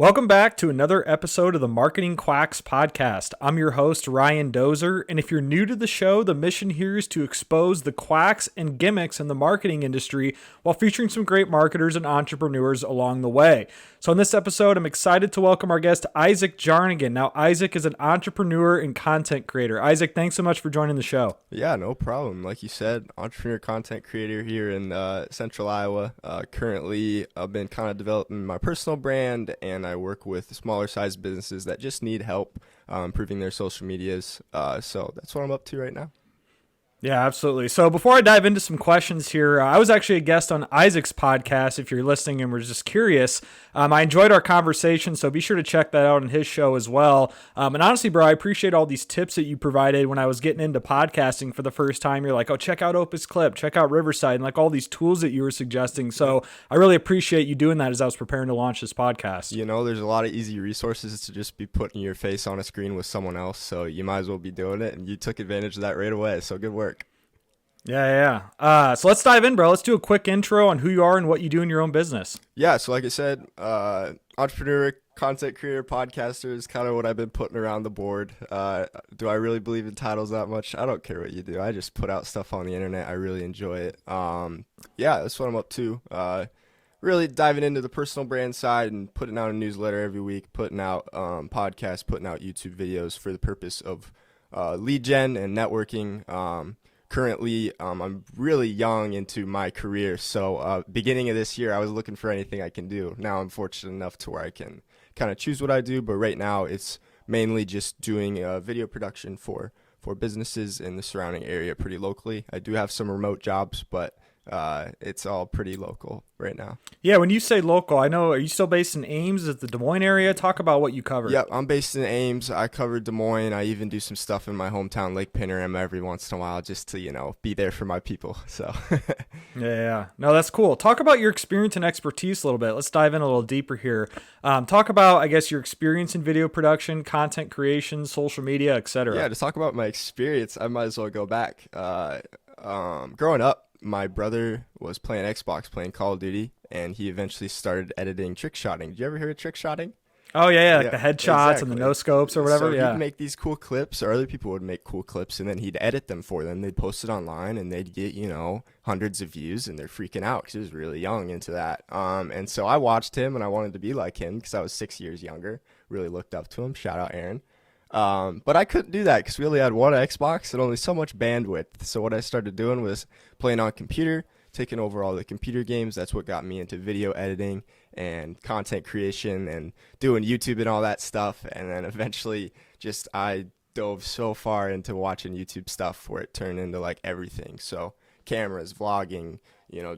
Welcome back to another episode of the Marketing Quacks podcast. I'm your host, Ryan Dozer, and if you're new to the show, the mission here is to expose the quacks and gimmicks in the marketing industry while featuring some great marketers and entrepreneurs along the way. So in this episode, I'm excited to welcome our guest, Isaac Jarnagin. Now, Isaac is an entrepreneur and content creator. Isaac, thanks so much for joining the show. Yeah, no problem. Like you said, entrepreneur content creator here in central Iowa. Currently, I've been kind of developing my personal brand, and I work with smaller sized businesses that just need help improving their social medias. So that's what I'm up to right now. Yeah, absolutely. So before I dive into some questions here, I was actually a guest on Isaac's podcast. If you're listening and were just curious, I enjoyed our conversation, so be sure to check that out on his show as well. And honestly, bro, I appreciate all these tips that you provided when I was getting into podcasting for the first time. You're like, oh, check out Opus Clip, check out Riverside, and like all these tools that you were suggesting. So I really appreciate you doing that as I was preparing to launch this podcast. You know, there's a lot of easy resources to just be putting your face on a screen with someone else, so you might as well be doing it, and you took advantage of that right away, so good work. Yeah. So let's dive in, bro. Let's do a quick intro on who you are and what you do in your own business. Yeah, so like I said, entrepreneur, content creator, podcaster is kind of what I've been putting around the board. Do I really believe in titles that much? I don't care what you do. I just put out stuff on the internet. I really enjoy it. Yeah, that's what I'm up to. Really diving into the personal brand side and putting out a newsletter every week, putting out podcasts, putting out YouTube videos for the purpose of lead gen and networking. Currently, I'm really young into my career, so beginning of this year, I was looking for anything I can do. Now I'm fortunate enough to where I can kind of choose what I do, but right now it's mainly just doing video production for businesses in the surrounding area pretty locally. I do have some remote jobs, but it's all pretty local right now. Yeah, when you say local, I know, are you still based in Ames? Is it the Des Moines area? Talk about what you cover. Yep, I'm based in Ames. I cover Des Moines. I even do some stuff in my hometown, Lake Panorama, every once in a while just to, be there for my people. So Yeah. No, that's cool. Talk about your experience and expertise a little bit. Let's dive in a little deeper here. Talk about, I guess, your experience in video production, content creation, social media, etc. Yeah, to talk about my experience, I might as well go back. Growing up, my brother was playing Xbox, playing Call of Duty, and he eventually started editing trick shotting. Did you ever hear of trick shotting? Oh, yeah, like the headshots and the no-scopes or whatever, so he'd make these cool clips, or other people would make cool clips, and then he'd edit them for them. They'd post it online, and they'd get, hundreds of views, and they're freaking out because he was really young into that. And so I watched him, and I wanted to be like him because I was 6 years younger. Really looked up to him. Shout out Aaron. But I couldn't do that because we only had one Xbox and only so much bandwidth. So what I started doing was playing on computer, taking over all the computer games. That's what got me into video editing and content creation and doing YouTube and all that stuff. And then eventually I dove so far into watching YouTube stuff where it turned into like everything. So cameras, vlogging,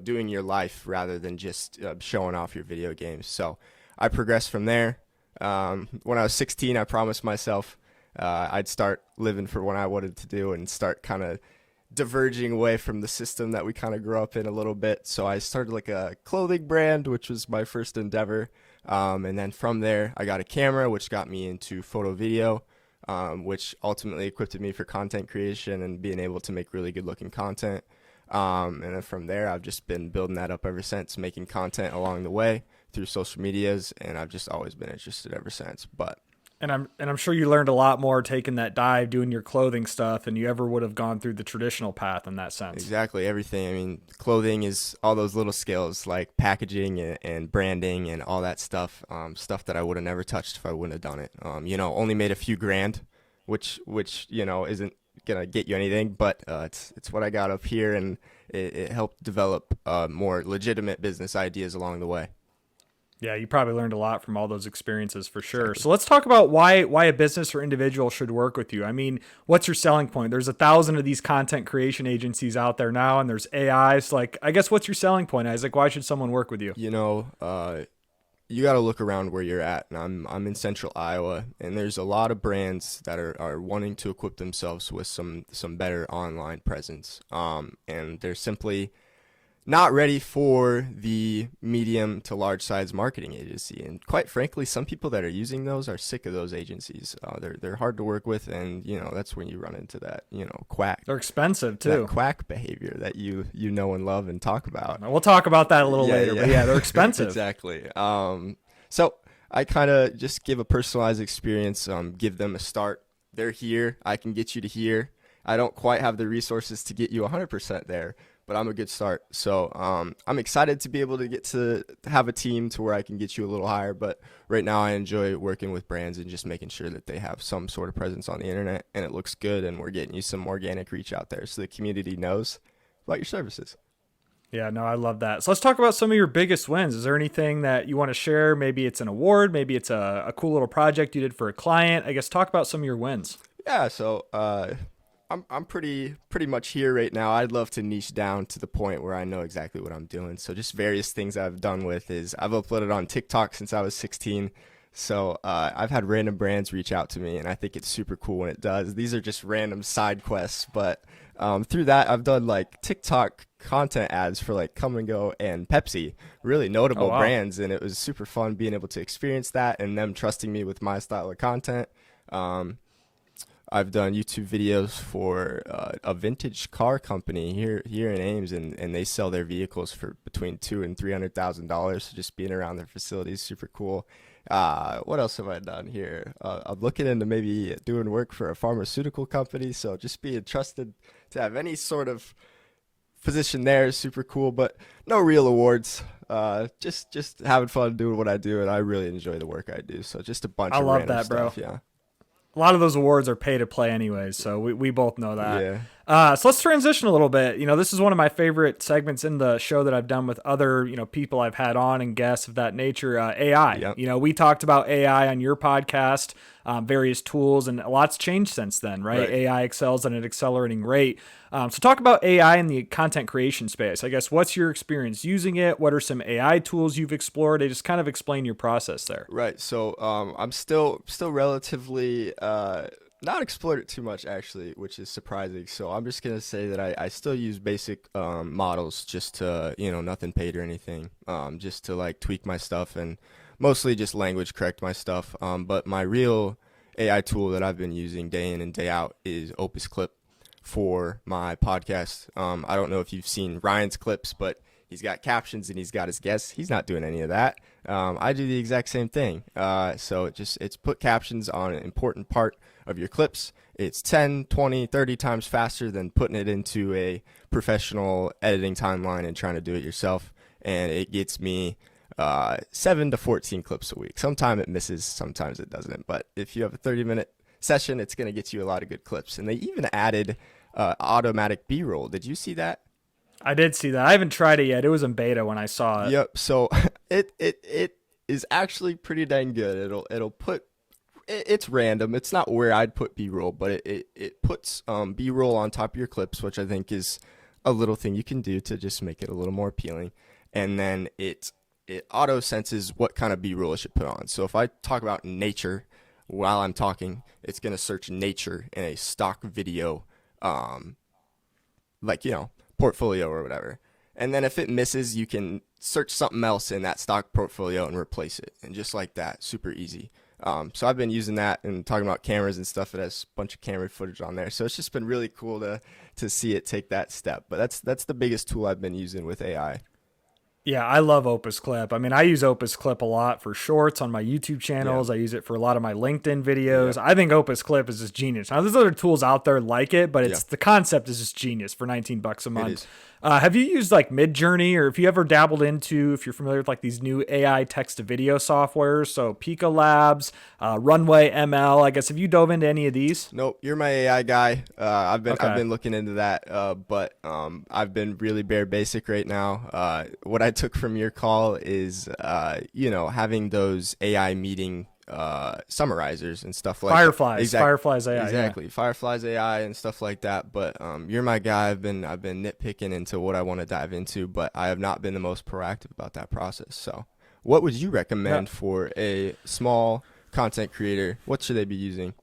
doing your life rather than just showing off your video games. So I progressed from there. When I was 16, I promised myself I'd start living for what I wanted to do and start kind of diverging away from the system that we kind of grew up in a little bit. So I started like a clothing brand, which was my first endeavor. And then from there, I got a camera, which got me into photo video, which ultimately equipped me for content creation and being able to make really good looking content. And then from there, I've just been building that up ever since, making content along the way through social medias. And I've just always been interested ever since. And I'm sure you learned a lot more taking that dive, doing your clothing stuff, than you ever would have gone through the traditional path in that sense. Exactly, everything. I mean, clothing is all those little skills like packaging and branding and all that stuff. Stuff that I would have never touched if I wouldn't have done it. Only made a few grand, which isn't gonna get you anything, but it's what I got up here, and it helped develop more legitimate business ideas along the way. Yeah, you probably learned a lot from all those experiences for sure. Exactly. So let's talk about why a business or individual should work with you. I mean, what's your selling point? There's 1,000 of these content creation agencies out there now, and there's AI. So I guess what's your selling point, Isaac? Why should someone work with you? You got to look around where you're at. And I'm in central Iowa, and there's a lot of brands that are wanting to equip themselves with some better online presence. And they're simply not ready for the medium to large size marketing agency. And quite frankly, some people that are using those are sick of those agencies. They're hard to work with, and that's when you run into that quack. They're expensive too. That quack behavior that you know and love and talk about. We'll talk about that a little later, but yeah, they're expensive. Exactly. So I kind of just give a personalized experience, give them a start. They're here. I can get you to here. I don't quite have the resources to get you 100% there, but I'm a good start. So I'm excited to be able to get to have a team to where I can get you a little higher. But right now I enjoy working with brands and just making sure that they have some sort of presence on the internet and it looks good and we're getting you some organic reach out there so the community knows about your services. Yeah, no, I love that. So let's talk about some of your biggest wins. Is there anything that you want to share? Maybe it's an award. Maybe it's a cool little project you did for a client. I guess talk about some of your wins. Yeah, so I'm pretty much here right now. I'd love to niche down to the point where I know exactly what I'm doing. So just various things I've done with is I've uploaded on TikTok since I was 16. So I've had random brands reach out to me, and I think it's super cool when it does. These are just random side quests, but through that, I've done like TikTok content ads for like Come and Go and Pepsi, really notable brands, and it was super fun being able to experience that and them trusting me with my style of content. I've done YouTube videos for a vintage car company here in Ames, and they sell their vehicles for between $200,000 and $300,000. So just being around their facility is super cool. What else have I done here? I'm looking into maybe doing work for a pharmaceutical company. So just being trusted to have any sort of position there is super cool, but no real awards. Just having fun doing what I do, and I really enjoy the work I do. So just a bunch of random stuff, bro. Yeah. A lot of those awards are pay to play anyways, so we both know that. Yeah. So let's transition a little bit. This is one of my favorite segments in the show that I've done with other, people I've had on and guests of that nature. AI. Yep. We talked about AI on your podcast, various tools, and a lot's changed since then, right? AI excels at an accelerating rate. So talk about AI in the content creation space. I guess what's your experience using it? What are some AI tools you've explored? Just kind of explain your process there. Right. So I'm still relatively not explored it too much, actually, which is surprising. So I'm just going to say that I still use basic models just to, nothing paid or anything, just to like tweak my stuff and mostly just language correct my stuff. But my real AI tool that I've been using day in and day out is Opus Clip for my podcast. I don't know if you've seen Ryan's clips, but he's got captions and he's got his guests. He's not doing any of that. I do the exact same thing. So it's put captions on an important part of your clips. It's 10, 20, 30 times faster than putting it into a professional editing timeline and trying to do it yourself. And it gets me 7 to 14 clips a week. Sometimes it misses, sometimes it doesn't. But if you have a 30-minute session, it's going to get you a lot of good clips. And they even added automatic B-roll. Did you see that? I did see that. I haven't tried it yet. It was in beta when I saw it. Yep. So it is actually pretty dang good. It'll put it's random. It's not where I'd put B-roll, but it puts B-roll on top of your clips, which I think is a little thing you can do to just make it a little more appealing. And then it auto senses what kind of B-roll it should put on. So if I talk about nature while I'm talking, it's going to search nature in a stock video, portfolio or whatever. And then if it misses, you can search something else in that stock portfolio and replace it. And just like that, super easy. So I've been using that and talking about cameras and stuff. It has a bunch of camera footage on there. So it's just been really cool to see it take that step. But that's the biggest tool I've been using with AI. Yeah, I love Opus Clip. I mean, I use Opus Clip a lot for shorts on my YouTube channels. Yeah. I use it for a lot of my LinkedIn videos. Yeah. I think Opus Clip is just genius. Now, there's other tools out there like it, but the concept is just genius for $19 a month. Have you used like Midjourney, or if you ever dabbled into, if you're familiar with like these new AI text to video softwares, so Pika Labs, Runway ML, I guess, have you dove into any of these? Nope, you're my AI guy. I've been looking into that, but I've been really bare basic right now. What I took from your call is, having those AI meeting summarizers and stuff like Fireflies. Fireflies AI. Exactly. Yeah. Fireflies AI and stuff like that. But you're my guy. I've been nitpicking into what I want to dive into, but I have not been the most proactive about that process. So what would you recommend for a small content creator? What should they be using?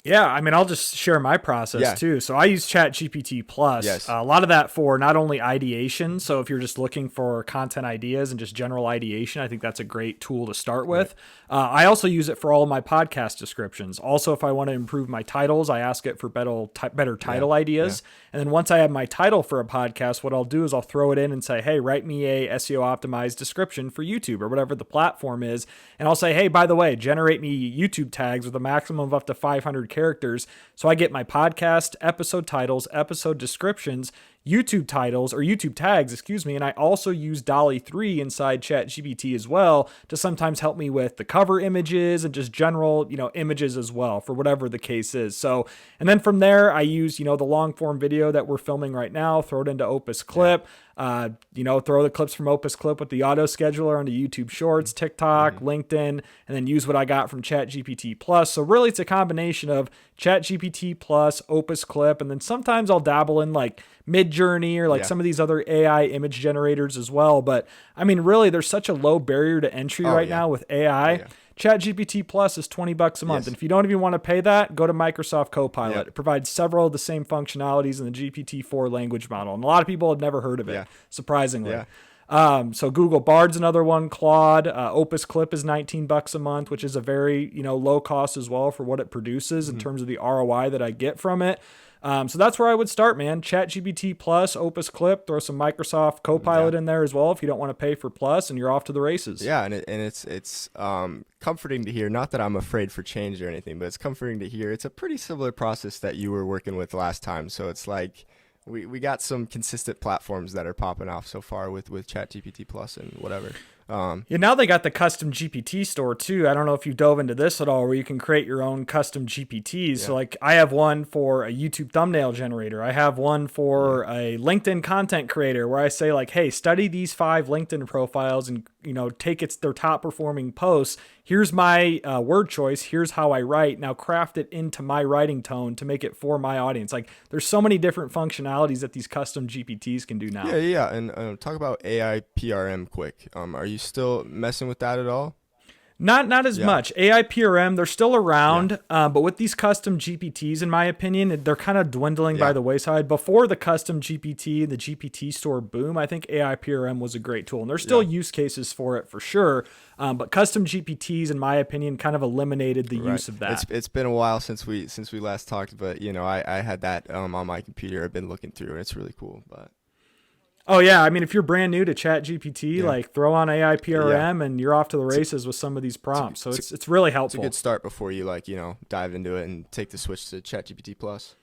Yeah, I mean, I'll just share my process too. So I use ChatGPT Plus. Yes. A lot of that for not only ideation. So if you're just looking for content ideas and just general ideation, I think that's a great tool to start with. I also use it for all of my podcast descriptions. Also, if I want to improve my titles, I ask it for better title ideas. And then once I have my title for a podcast, what I'll do is I'll throw it in and say, hey, write me a SEO optimized description for YouTube or whatever the platform is. And I'll say, hey, by the way, generate me YouTube tags with a maximum of up to 500 characters. So I get my podcast, episode titles, episode descriptions, YouTube titles or YouTube tags, and I also use Dolly 3 inside ChatGPT as well to sometimes help me with the cover images and just general, images as well for whatever the case is. So, and then from there, I use, the long form video that we're filming right now, throw it into Opus Clip, throw the clips from Opus Clip with the auto scheduler onto YouTube Shorts, TikTok, LinkedIn, and then use what I got from ChatGPT Plus. So really it's a combination of ChatGPT Plus, Opus Clip, and then sometimes I'll dabble in like Midjourney or some of these other AI image generators as well. But I mean, really, there's such a low barrier to entry now with AI. ChatGPT Plus is $20 a month. And if you don't even want to pay that, go to Microsoft Copilot. It provides several of the same functionalities in the GPT-4 language model. And a lot of people have never heard of it, surprisingly. So Google Bard's another one, Claude, Opus Clip is $19 a month, which is a very, low cost as well for what it produces in terms of the ROI that I get from it. So that's where I would start, man. ChatGPT Plus, Opus Clip, throw some Microsoft Copilot in there as well if you don't want to pay for Plus, and you're off to the races. Yeah, and it's comforting to hear. Not that I'm afraid for change or anything, but it's comforting to hear. It's a pretty similar process that you were working with last time. So it's like we got some consistent platforms that are popping off so far with ChatGPT Plus and whatever. Now they got the custom GPT store too. I don't know if you dove into this at all, where you can create your own custom GPTs. So like I have one for a YouTube thumbnail generator. I have one for a LinkedIn content creator where I say like, hey, study these 5 LinkedIn profiles and, take their top performing posts. Here's my word choice. Here's how I write. Now craft it into my writing tone to make it for my audience. Like there's so many different functionalities that these custom GPTs can do now. Yeah. And talk about AI PRM quick. Are you still messing with that at all? Not as much. AI PRM, they're still around, but with these custom GPTs, in my opinion, they're kind of dwindling by the wayside. Before the custom GPT and the GPT store boom, I think AI PRM was a great tool, and there's still use cases for it for sure. But custom GPTs, in my opinion, kind of eliminated the use of that. It's been a while since we last talked, but I had that on my computer. I've been looking through, and it's really cool. But oh yeah, I mean, if you're brand new to ChatGPT, like throw on AI PRM and you're off to the races with some of these prompts. So it's really helpful. It's a good start before you dive into it and take the switch to ChatGPT Plus.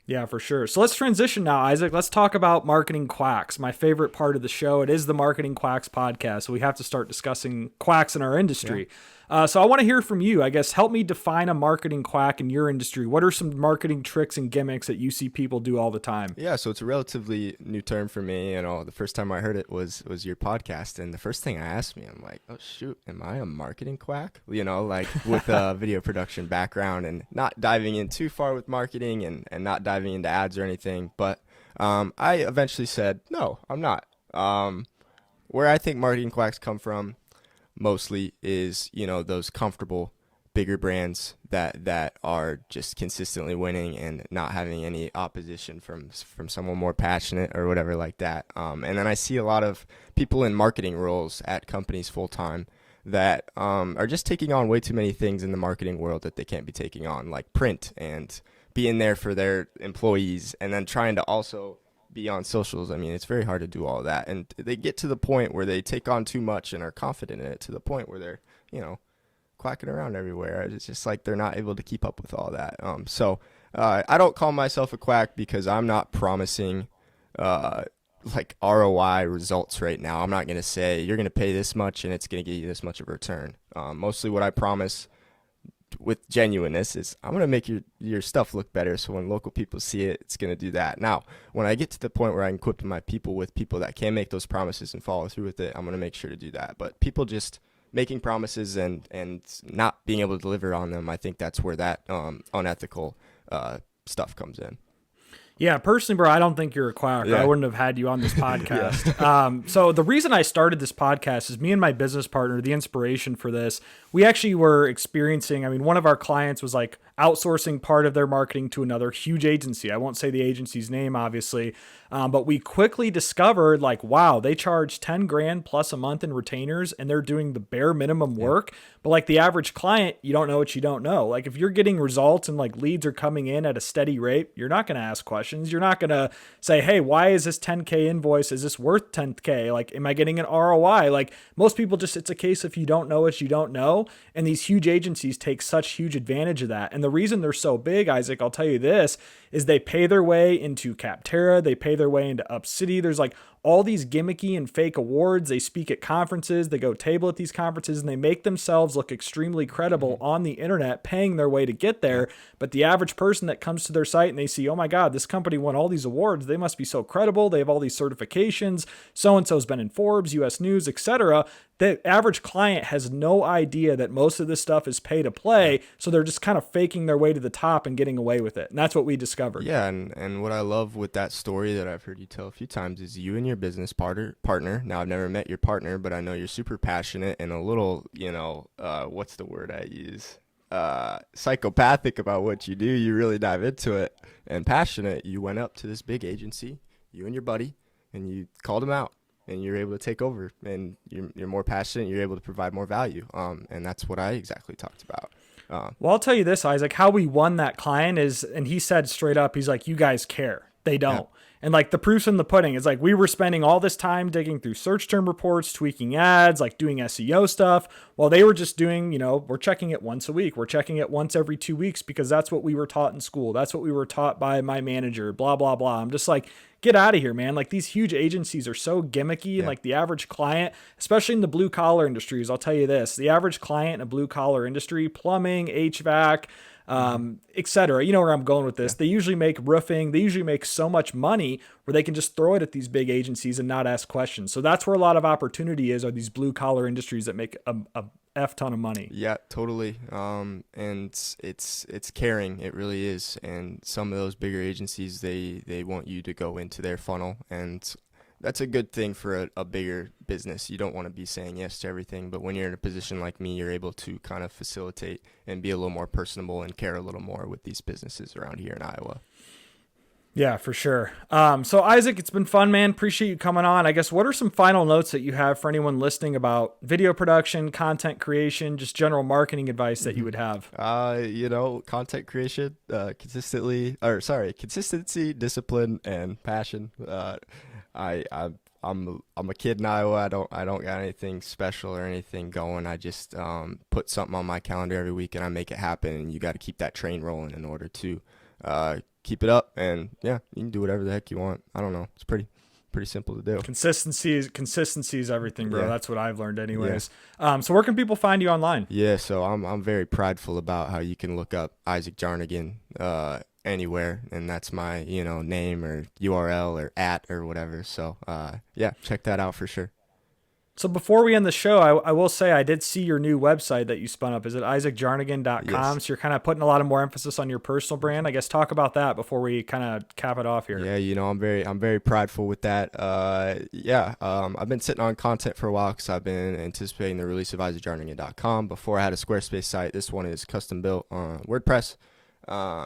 Yeah, for sure. So let's transition now, Isaac. Let's talk about Marketing Quacks, my favorite part of the show. It is the Marketing Quacks podcast, so we have to start discussing quacks in our industry. So I want to hear from you. I guess help me define a marketing quack in your industry. What are some marketing tricks and gimmicks that you see people do all the time? Yeah, so it's a relatively new term for me. The first time I heard it was your podcast, and the first thing I asked me, I'm like, oh shoot, am I a marketing quack? Like with a video production background and not diving in too far with marketing and not diving into ads or anything. But I eventually said, no, I'm not. Where I think marketing quacks come from mostly is those comfortable bigger brands that are just consistently winning and not having any opposition from someone more passionate or whatever like that. And then I see a lot of people in marketing roles at companies full time that are just taking on way too many things in the marketing world that they can't be taking on, like print and being there for their employees, and then trying to also be on socials. I mean, it's very hard to do all that, and they get to the point where they take on too much and are confident in it to the point where they're quacking around everywhere. It's just like they're not able to keep up with all that. So I don't call myself a quack because I'm not promising like ROI results right now. I'm not going to say you're going to pay this much and it's going to get you this much of a return. Mostly what I promise with genuineness is I'm going to make your stuff look better, so when local people see it, it's going to do that. Now, when I get to the point where I can equip my people with people that can make those promises and follow through with it, I'm going to make sure to do that. But people just making promises and not being able to deliver on them, I think that's where that unethical stuff comes in. Yeah, personally, bro, I don't think you're a quack. Yeah. I wouldn't have had you on this podcast. So the reason I started this podcast is me and my business partner, the inspiration for this, we actually were experiencing, I mean, one of our clients was like outsourcing part of their marketing to another huge agency. I won't say the agency's name, obviously, but we quickly discovered like, wow, they charge 10 grand plus a month in retainers and they're doing the bare minimum work. But like the average client, you don't know what you don't know. Like if you're getting results and like leads are coming in at a steady rate, you're not going to ask questions. You're not going to say, hey, why is this 10K invoice? Is this worth 10K? Like, am I getting an ROI? Like most people just, it's a case if you don't know what you don't know. And these huge agencies take such huge advantage of that. And the reason they're so big, Isaac, I'll tell you this, is they pay their way into Capterra. They pay their way into UpCity. There's like all these gimmicky and fake awards. They speak at conferences. They go table at these conferences and they make themselves look extremely credible on the internet, paying their way to get there. But the average person that comes to their site and they see, oh my God, this company won all these awards. They must be so credible. They have all these certifications. So-and-so's been in Forbes, US News, etc. The average client has no idea that most of this stuff is pay to play. So they're just kind of faking their way to the top and getting away with it. And that's what we discovered. Yeah, and what I love with that story that I've heard you tell a few times is you and your business partner. Now, I've never met your partner, but I know you're super passionate and a little, what's the word I use? Psychopathic about what you do. You really dive into it and passionate. You went up to this big agency, you and your buddy, and you called him out. And you're able to take over, and you're more passionate. You're able to provide more value, and that's what I exactly talked about. Well, I'll tell you this, Isaac. How we won that client is, and he said straight up, he's like, "You guys care. They don't." Yeah. And like the proof's in the pudding. It's like we were spending all this time digging through search term reports, tweaking ads, like doing SEO stuff, while they were just doing, we're checking it once a week. We're checking it once every 2 weeks because that's what we were taught in school. That's what we were taught by my manager, blah, blah, blah. I'm just like, get out of here, man. Like these huge agencies are so gimmicky. And like the average client, especially in the blue collar industries, I'll tell you this, the average client in a blue collar industry, plumbing, HVAC, etc. You know where I'm going with this. They usually make roofing. They usually make so much money where they can just throw it at these big agencies and not ask questions. So that's where a lot of opportunity is, are these blue collar industries that make a F ton of money. Yeah, totally. And it's caring. It really is. And some of those bigger agencies, they want you to go into their funnel, and that's a good thing for a bigger business. You don't want to be saying yes to everything, but when you're in a position like me, you're able to kind of facilitate and be a little more personable and care a little more with these businesses around here in Iowa. Yeah, for sure. So Isaac, it's been fun, man. Appreciate you coming on. I guess, what are some final notes that you have for anyone listening about video production, content creation, just general marketing advice that you would have? Content creation, consistency, discipline, and passion. I'm a kid in Iowa. I don't got anything special or anything going. I just put something on my calendar every week and I make it happen. And you got to keep that train rolling in order to keep it up. And yeah, you can do whatever the heck you want. I don't know. It's pretty simple to do. Consistency is everything, bro. Yeah. That's what I've learned anyways. Yeah. So where can people find you online? Yeah, so I'm very prideful about how you can look up Isaac Jarnagin anywhere, and that's my name or URL or @ or whatever. So check that out for sure. So before we end the show, I will say I did see your new website that you spun up. Is it isaacjarnagin.com? Yes. So you're kind of putting a lot of more emphasis on your personal brand. I guess talk about that before we kind of cap it off here. Yeah, I'm very prideful with that. I've been sitting on content for a while because I've been anticipating the release of isaacjarnagin.com. Before I had a Squarespace site. This one is custom built on WordPress.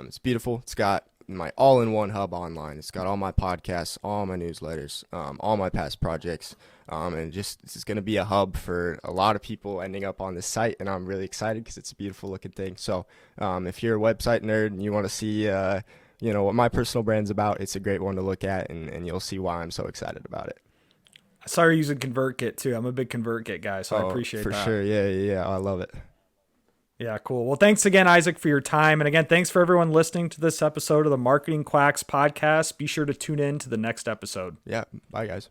It's beautiful. It's got my all-in-one hub online. It's got all my podcasts, all my newsletters, all my past projects, and just this is going to be a hub for a lot of people ending up on this site, and I'm really excited because it's a beautiful looking thing. So if you're a website nerd and you want to see what my personal brand's about, it's a great one to look at, and you'll see why I'm so excited about it. I saw you using ConvertKit too. I'm a big ConvertKit guy, so I appreciate that. For sure. Yeah, I love it. Yeah, cool. Well, thanks again, Isaac, for your time. And again, thanks for everyone listening to this episode of the Marketing Quacks podcast. Be sure to tune in to the next episode. Yeah. Bye, guys.